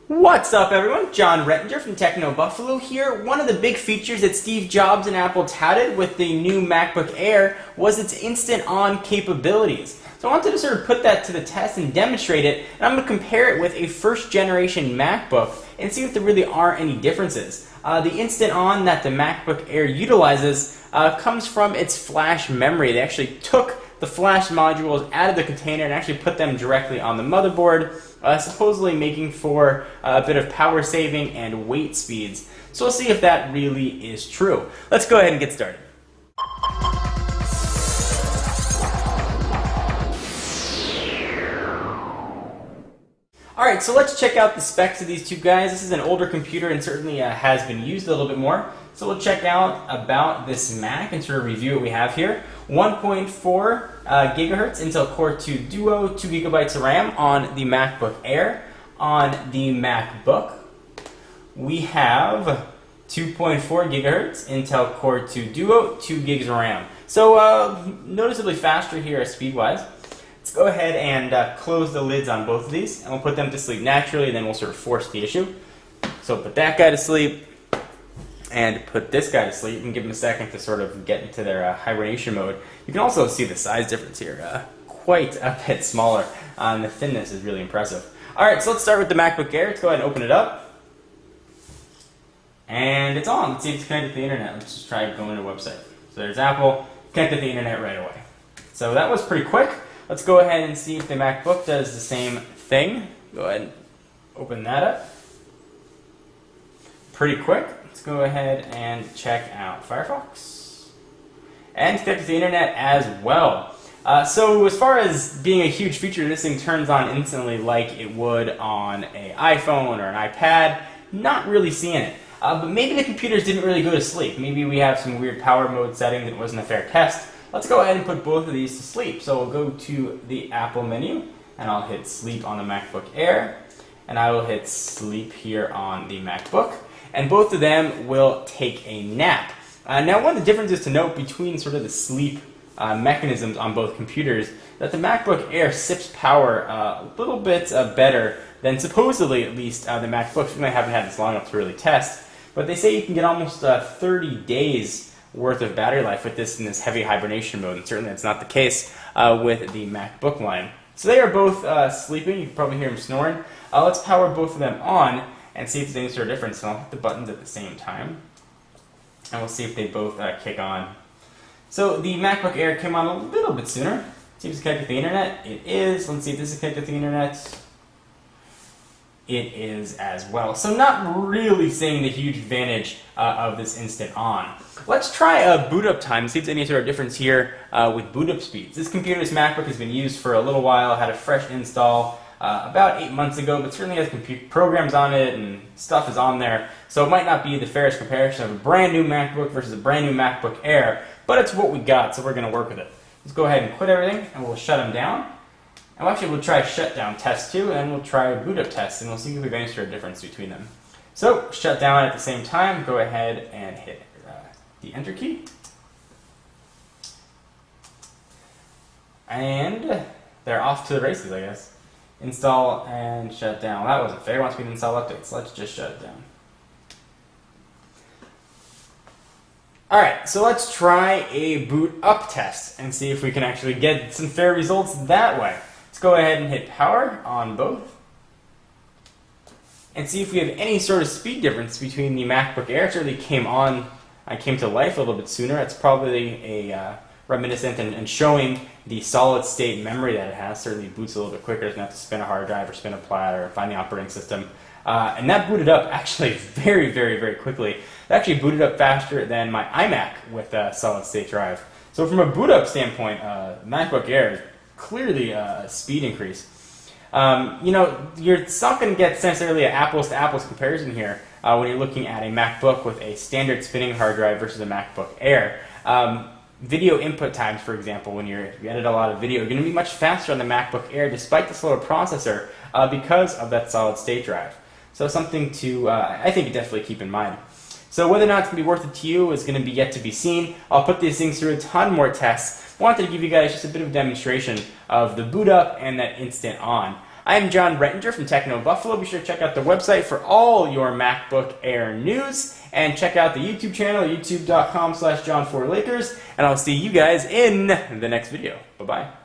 What's up, everyone? John Rettinger from Techno Buffalo here. One of the big features that Steve Jobs and Apple touted with the new MacBook Air was its Instant On capabilities. So I wanted to sort of put that to the test and demonstrate it, and I'm going to compare it with a first-generation MacBook and see if there really are any differences. The Instant On that the MacBook Air utilizes comes from its flash memory. They actually took the flash modules out of the container and actually put them directly on the motherboard, supposedly making for a bit of power saving and weight speeds. So we'll see if that really is true. Let's go ahead and get started. Alright, so let's check out the specs of these two guys. This is an older computer and certainly has been used a little bit more. So we'll check out about this Mac and sort of review what we have here. 1.4 gigahertz Intel Core 2 Duo, 2 gigabytes of RAM on the MacBook Air. On the MacBook, we have 2.4 gigahertz Intel Core 2 Duo, 2 gigs of RAM. So noticeably faster here speed-wise. Let's go ahead and close the lids on both of these, and we'll put them to sleep naturally, and then we'll sort of force the issue. So put that guy to sleep, and put this guy to sleep, and give them a second to sort of get into their hibernation mode. You can also see the size difference here, quite a bit smaller, and the thinness is really impressive. Alright, so let's start with the MacBook Air. Let's go ahead and open it up. And it's on. Let's see if it's connected to the internet. Let's just try going to the website. So there's Apple, connected to the internet right away. So that was pretty quick. Let's go ahead and see if the MacBook does the same thing. Go ahead and open that up. Pretty quick. Let's go ahead and check out Firefox. And connect to the internet as well. So as far as being a huge feature, this thing turns on instantly like it would on an iPhone or an iPad. Not really seeing it. But maybe the computers didn't really go to sleep. Maybe we have some weird power mode setting that wasn't a fair test. Let's go ahead and put both of these to sleep. So we'll go to the Apple menu, and I'll hit sleep on the MacBook Air, and I will hit sleep here on the MacBook, and both of them will take a nap. Now, one of the differences to note between sort of the sleep mechanisms on both computers, that the MacBook Air sips power a little bit better than supposedly, at least, the MacBooks. We haven't had this long enough to really test, but they say you can get almost 30 days worth of battery life with this in this heavy hibernation mode, and certainly that's not the case with the MacBook line. So they are both sleeping. You can probably hear them snoring. Let's power both of them on and see if there's any sort of difference. And I'll hit the buttons at the same time, and we'll see if they both kick on. So the MacBook Air came on a little bit sooner. See if it's connected to the internet. It is. Let's see if this is connected to the internet. It is as well. So not really seeing the huge advantage of this Instant On. Let's try a boot up time, see if there's any sort of difference here with boot up speeds. This computer, this MacBook, has been used for a little while, had a fresh install about 8 months ago, but certainly has programs on it and stuff is on there. So it might not be the fairest comparison of a brand new MacBook versus a brand new MacBook Air, but it's what we got, so we're going to work with it. Let's go ahead and quit everything, and we'll shut them down. And actually, we'll try a shutdown test too, and we'll try a boot up test, and we'll see if we have any sort of difference between them. So, shut down at the same time. Go ahead and hit the Enter key. And they're off to the races, I guess. Install and shut down. Well, that wasn't fair. It wants me to install updates. Let's just shut it down. Alright, so let's try a boot up test and see if we can actually get some fair results that way. Let's go ahead and hit power on both and see if we have any sort of speed difference between the MacBook Air. It certainly came to life a little bit sooner. It's probably a reminiscent and showing the solid state memory that it has. Certainly boots a little bit quicker. Doesn't have to spin a hard drive or spin a plat or find the operating system. And that booted up actually very, very, very quickly. It actually booted up faster than my iMac with a solid state drive. So from a boot up standpoint, MacBook Air is clearly a speed increase. You know, you're not going to get necessarily an apples to apples comparison here when you're looking at a MacBook with a standard spinning hard drive versus a MacBook Air. Video input times, for example, when you edit a lot of video, are going to be much faster on the MacBook Air despite the slower processor because of that solid state drive. So something to, I think, definitely keep in mind. So whether or not it's going to be worth it to you is going to be yet to be seen. I'll put these things through a ton more tests. Wanted to give you guys just a bit of a demonstration of the boot up and that Instant On. I'm John Rettinger from Techno Buffalo. Be sure to check out the website for all your MacBook Air news, and check out the YouTube channel, youtube.com/John4Lakers, and I'll see you guys in the next video. Bye-bye.